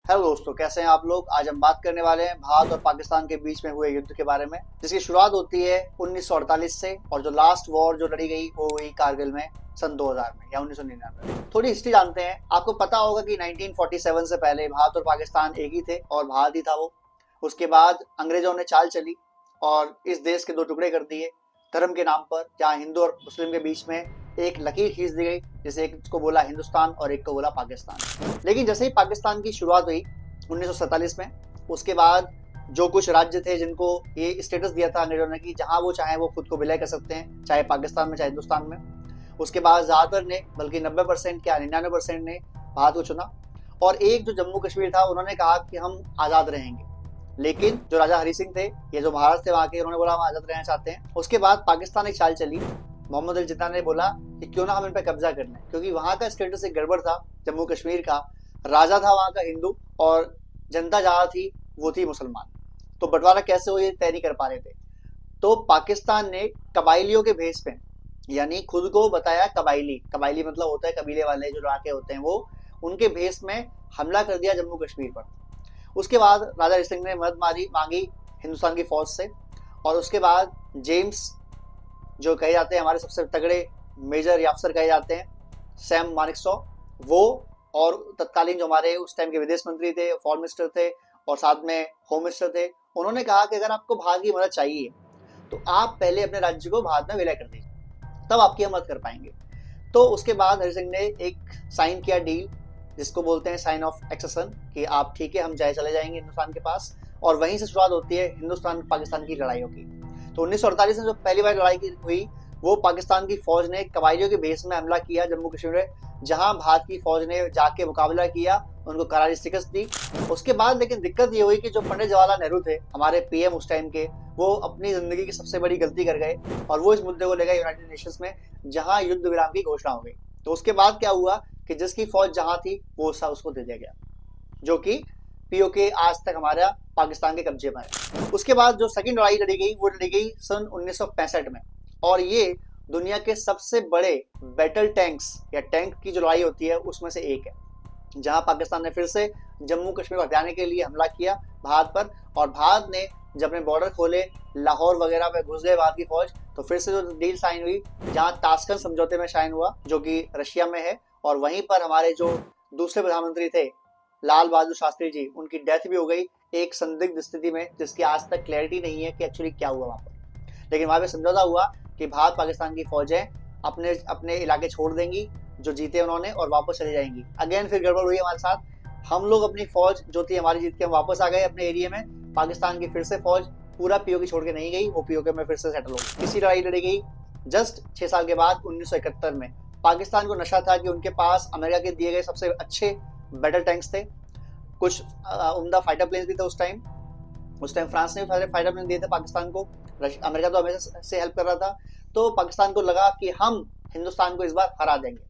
Hello दोस्तों, कैसे हैं आप लोग। आज हम बात करने वाले हैं भारत और पाकिस्तान के बीच में हुए युद्ध के बारे में, जिसकी शुरुआत होती है 1948 से और जो लास्ट वॉर जो लड़ी गई वो हुई कारगिल में सन 2000 में या 1999 में। थोड़ी हिस्ट्री जानते हैं। आपको पता होगा कि 1947 से पहले भारत और पाकिस्तान एक ही थे और भारत ही था वो। उसके बाद अंग्रेजों ने चाल चली और इस देश के दो टुकड़े कर दिए धर्म के नाम पर, जहाँ हिंदू और मुस्लिम के बीच में एक लकीर खींच दी गई, जैसे एक को बोला हिंदुस्तान और एक को बोला पाकिस्तान। लेकिन जैसे ही पाकिस्तान की शुरुआत हुई 1947 में, उसके बाद जो कुछ राज्य थे जिनको ये स्टेटस दिया था अंग्रेजों ने कि जहां वो चाहे वो खुद को विलय कर सकते हैं, चाहे पाकिस्तान में चाहे हिंदुस्तान में। उसके बाद ज्यादातर ने, बल्कि 90% क्या 99% ने भारत को चुना। और एक जो जम्मू कश्मीर था, उन्होंने कहा कि हम आजाद रहेंगे। लेकिन जो राजा हरि सिंह थे, ये जो महाराज थे वहां के, उन्होंने बोला हम आजाद रहना चाहते हैं। उसके बाद पाकिस्तान एक चाल चली, मोहम्मद अली जिन्ना ने बोला कि क्यों ना हम इन पर कब्जा कर लें, क्योंकि वहां का स्टेटस एक गड़बड़ था जम्मू कश्मीर का। राजा था वहां का हिंदू और जनता जहां थी वो थी मुसलमान। तो बंटवारा कैसे हो ये तय नहीं कर पा रहे थे। तो पाकिस्तान ने कबाइलियों के भेस पे, यानी खुद को बताया कबाइली, कबाइली मतलब होता है कबीले वाले जो इलाके होते हैं वो, उनके भेस में हमला कर दिया जम्मू कश्मीर पर। उसके बाद राजा हरि सिंह ने मदद मांगी हिंदुस्तान की फौज से। और उसके बाद जेम्स, जो कहे जाते हैं हमारे सबसे तगड़े मेजर या अफसर कहे जाते हैं, सैम मानेकशॉ, वो और तत्कालीन जो हमारे उस टाइम के विदेश मंत्री थे, फॉरेन मिनिस्टर थे और साथ में होम मिनिस्टर थे, उन्होंने कहा कि अगर आपको भारत की मदद चाहिए तो आप पहले अपने राज्य को भारत में विलय कर दीजिए, तब आपकी हम मदद कर पाएंगे। तो उसके बाद हरि सिंह ने एक साइन किया डील, जिसको बोलते हैं साइन ऑफ एक्सेशन, कि आप ठीक है हम चले जाएंगे हिंदुस्तान के पास। और वहीं से शुरुआत होती है हिंदुस्तान पाकिस्तान की लड़ाइयों की। तो 1948 में जो पहली बार लड़ाई हुई, वो पाकिस्तान की फौज ने कबाइलियों के बेस में हमला किया जम्मू कश्मीर में, जहां भारत की फौज ने जाके मुकाबला किया, उनको करारी शिकस्त दी। उसके बाद लेकिन दिक्कत ये हुई कि जो पंडित जवाहरलाल नेहरू थे हमारे पीएम उस टाइम के, वो अपनी जिंदगी की सबसे बड़ी गलती कर गए और वो इस मुद्दे को ले गए यूनाइटेड नेशंस में, जहां युद्ध विराम की घोषणा हो गई। तो उसके बाद क्या हुआ कि जिसकी फौज जहां थी वो उसको दे दिया गया, जो कि पीओके आज तक हमारा पाकिस्तान के कब्जे में है। उसके बाद जो सेकंड लड़ाई लड़ी गई वो लड़ी गई सन 1965 में, और ये दुनिया के सबसे बड़े बैटल टैंक्स या टैंक की जो लड़ाई होती है उसमें से एक है, जहां पाकिस्तान ने फिर से जम्मू कश्मीर को हथियाने के लिए हमला किया भारत पर। और भारत ने जब अपने बॉर्डर खोले, लाहौर वगैरह में घुस गए भारत की फौज, तो फिर से जो डील साइन हुई, जहां ताशकंद समझौते में साइन हुआ जो कि रशिया में है, और वहीं पर हमारे जो दूसरे प्रधानमंत्री थे लाल बहादुर शास्त्री जी, उनकी डेथ भी हो गई एक संदिग्ध स्थिति में, जिसकी आज तक क्लैरिटी नहीं है कि एक्चुअली क्या हुआ वहां पर। लेकिन वहां पे समझौता हुआ कि भारत पाकिस्तान की फौजें अपने अपने इलाके छोड़ देंगी जो जीते उन्होंने, और वापस चली जाएंगी। अगेन फिर गड़बड़ हुई हमारे साथ, हम लोग अपनी फौज जो थी हमारी जीत के हम वापस आ गए अपने एरिया में। पाकिस्तान की फिर से फौज पूरा पीओके छोड़ के नहीं गई, वो पीओके में फिर से सेटल हो गई। इसी लड़ाई लड़ी गई जस्ट 6 साल के बाद 1971 में। पाकिस्तान को नशा था कि उनके पास अमेरिका के दिए गए सबसे अच्छे बैटल टैंक्स थे, कुछ उम्दा फाइटर प्लेन्स भी थे उस टाइम। फ्रांस ने फाइटर प्लेन दिए थे पाकिस्तान को, अमेरिका तो हमेशा से हेल्प कर रहा था। तो पाकिस्तान को लगा कि हम हिंदुस्तान को इस बार हरा देंगे।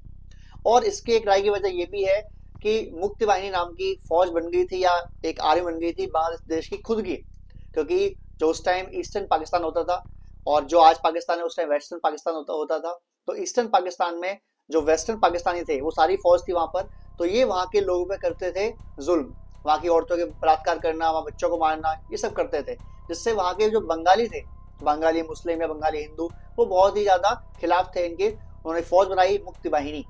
और इसके एक राय की वजह ये भी है कि मुक्ति वाहिनी नाम की फौज बन गई थी, या एक आर्मी बन गई थी बांग्लादेश की खुद की, क्योंकि जो उस टाइम ईस्टर्न पाकिस्तान होता था और जो आज पाकिस्तान है उस टाइम वेस्टर्न पाकिस्तान होता था। तो ईस्टर्न पाकिस्तान में जो वेस्टर्न पाकिस्तानी थे वो सारी फौज थी वहां पर। तो ये वहां के लोगों पे करते थे जुल्म, वहां की औरतों के बलात्कार करना, वहां बच्चों को मारना, ये सब करते थे, जिससे वहां के जो बंगाली थे, बंगाली मुस्लिम या बंगाली हिंदू, वो बहुत ही ज्यादा खिलाफ थे इनके। उन्होंने फौज बनाई मुक्ति वाहिनी,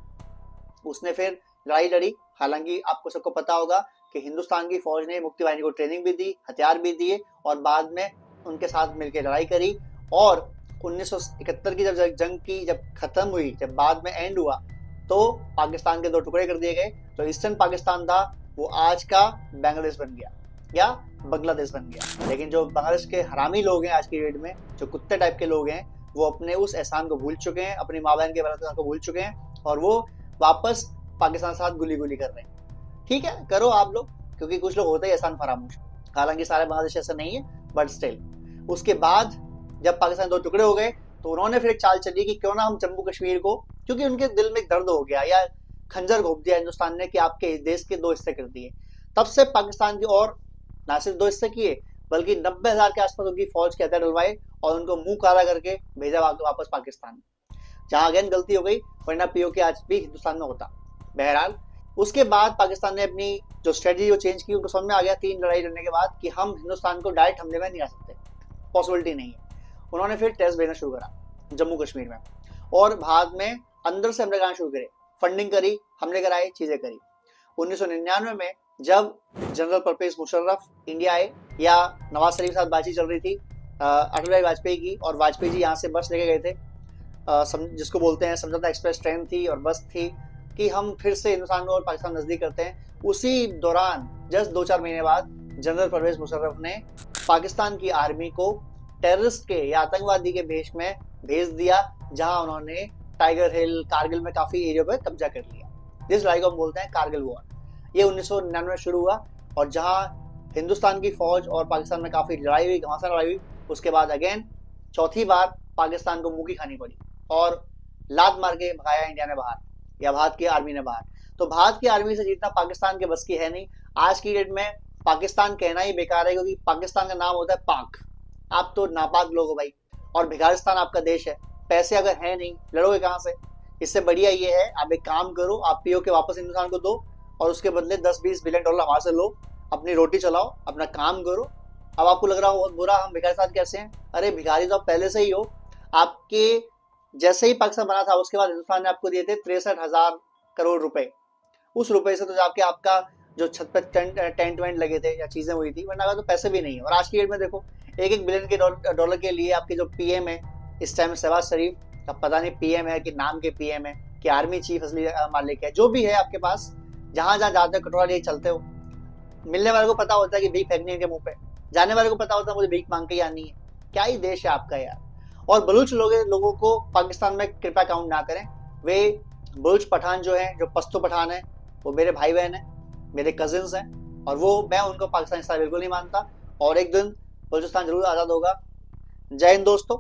उसने फिर लड़ाई लड़ी। हालांकि आपको सबको पता होगा कि हिंदुस्तान की फौज ने मुक्ति वाहिनी को ट्रेनिंग भी दी, हथियार भी दिए, और बाद में उनके साथ मिलकर लड़ाई करी। और 1971 की जब खत्म हुई, जब बाद में एंड हुआ, तो पाकिस्तान के दो टुकड़े कर दिए गए। जो ईस्टर्न पाकिस्तान था वो आज का बांग्लादेश बन गया या बांग्लादेश बन गया। लेकिन जो बांग्लादेश के हरामी लोग हैं आज की डेट में, जो कुत्ते टाइप के लोग हैं, वो अपने उस एहसान को भूल चुके हैं, अपनी माँ बहन के बलात्कार को भूल चुके हैं, और वो वापस पाकिस्तान के साथ गुली गुली कर रहे हैं। ठीक है, करो आप लोग, क्योंकि कुछ लोग होते हैं एहसान फरामोश। हालांकि सारे बांग्लादेश ऐसा नहीं है, बट स्टिल। उसके बाद जब पाकिस्तान दो टुकड़े हो गए, तो उन्होंने फिर एक चाल चली कि क्यों ना हम जम्मू कश्मीर को, क्योंकि उनके दिल में एक दर्द हो गया, या खंजर घोंप दिया हिंदुस्तान ने कि आपके देश के दो हिस्से कर दिए। तब से पाकिस्तान की और ना सिर्फ दो हिस्से किए, बल्कि 90,000 के आसपास उनकी फौज के हथियार डलवाए और उनको मुंह काला करके भेजा वापस पाकिस्तान, जहां अगेन गलती हो गई, वरना पीओके आज भी हिंदुस्तान में होता। बहरहाल उसके बाद पाकिस्तान ने अपनी जो स्ट्रेटजी चेंज की, उनको समझ में आ गया 3 लड़ाई लड़ने के बाद कि हम हिंदुस्तान को डायरेक्ट हमले में नहीं आ सकते, पॉसिबिलिटी नहीं है। उन्होंने फिर टेस्ट भेजना शुरू करा जम्मू कश्मीर में, और भारत में अंदर से हमले करना शुरू करे, फंडिंग करी, हमले कराए, चीजें करी। 1999 में जब जनरल परवेज मुशर्रफ इंडिया आए, या नवाज शरीफ के साथ बातचीत चल रही थी अटल बिहारी वाजपेयी की, और वाजपेयी जी यहाँ से बस लेके गए थे, जिसको बोलते हैं समझौता एक्सप्रेस ट्रेन थी और बस थी, कि हम फिर से हिंदुस्तान और पाकिस्तान नजदीक करते हैं। उसी दौरान जस्ट 2-4 महीने बाद जनरल परवेज मुशर्रफ ने पाकिस्तान की आर्मी को टेररिस्ट के या आतंकवादी के भेष में भेज दिया, जहां उन्होंने टाइगर हिल, कारगिल में काफी एरिया पे कब्जा कर लिया। जिस लड़ाई को हम बोलते हैं कारगिल वॉर, ये 1999 में शुरू हुआ, और जहां हिंदुस्तान की फौज और पाकिस्तान में काफी लड़ाई हुई, घमासान लड़ाई हुई। उसके बाद अगेन चौथी बार पाकिस्तान को मुंह की खानी पड़ी और लात मार के भगाया इंडिया ने बाहर, या भारत की आर्मी ने बाहर। तो भारत की आर्मी से जीतना पाकिस्तान के बस की है नहीं। आज की डेट में पाकिस्तान कहना ही बेकार है, क्योंकि पाकिस्तान का नाम होता है पाक। आप तो नापाक लोग हो भाई, और भिखारिस्तान आपका देश है। पैसे अगर है नहीं, लड़ोगे कहां से? इससे बढ़िया ये है, आप एक काम करो, आप पीओ के वापस हिंदुस्तान को दो, और उसके बदले 10-20 बिलियन डॉलर हमारे से लो, अपनी रोटी चलाओ, अपना काम करो। अब आपको लग रहा हो बहुत बुरा, हम भिखारिस्तान कैसे हैं? अरे भिखारी तो आप पहले से ही हो। आपके जैसे ही पाकिस्तान बना था, उसके बाद हिंदुस्तान ने आपको दिए थे 63,000 करोड़ रुपए। उस रुपए से तो जाके आपका जो छत पे टेंट वेंट लगे थे या चीजें हुई थी, वरना तो पैसे भी नहीं है। और आज की डेट में देखो, 1-1 बिलियन के डॉलर के लिए आपके जो पीएम है इस टाइम, शहबाज शरीफ, अब पता नहीं पीएम है कि नाम के पीएम है कि आर्मी चीफ असली मालिक है, जो भी है आपके पास, जहां जहां जाते हो कटोरा लिए चलते हो। मिलने वाले को पता होता है कि भीख फेंकनी है इनके मुंह पे, जाने वाले को पता होता है मुझे भीख मांग के ही आनी है। क्या ही देश है आपका यार। और बलूच लोगों को पाकिस्तान में कृपया काउंट ना करें। वे बलूच पठान जो है, जो पश्तो पठान है, वो मेरे भाई बहन है, मेरे कजिन्स हैं, और वो मैं उनको पाकिस्तान बिल्कुल नहीं मानता। और एक दिन बलूचिस्तान जरूर आज़ाद होगा। जय हिंद दोस्तों।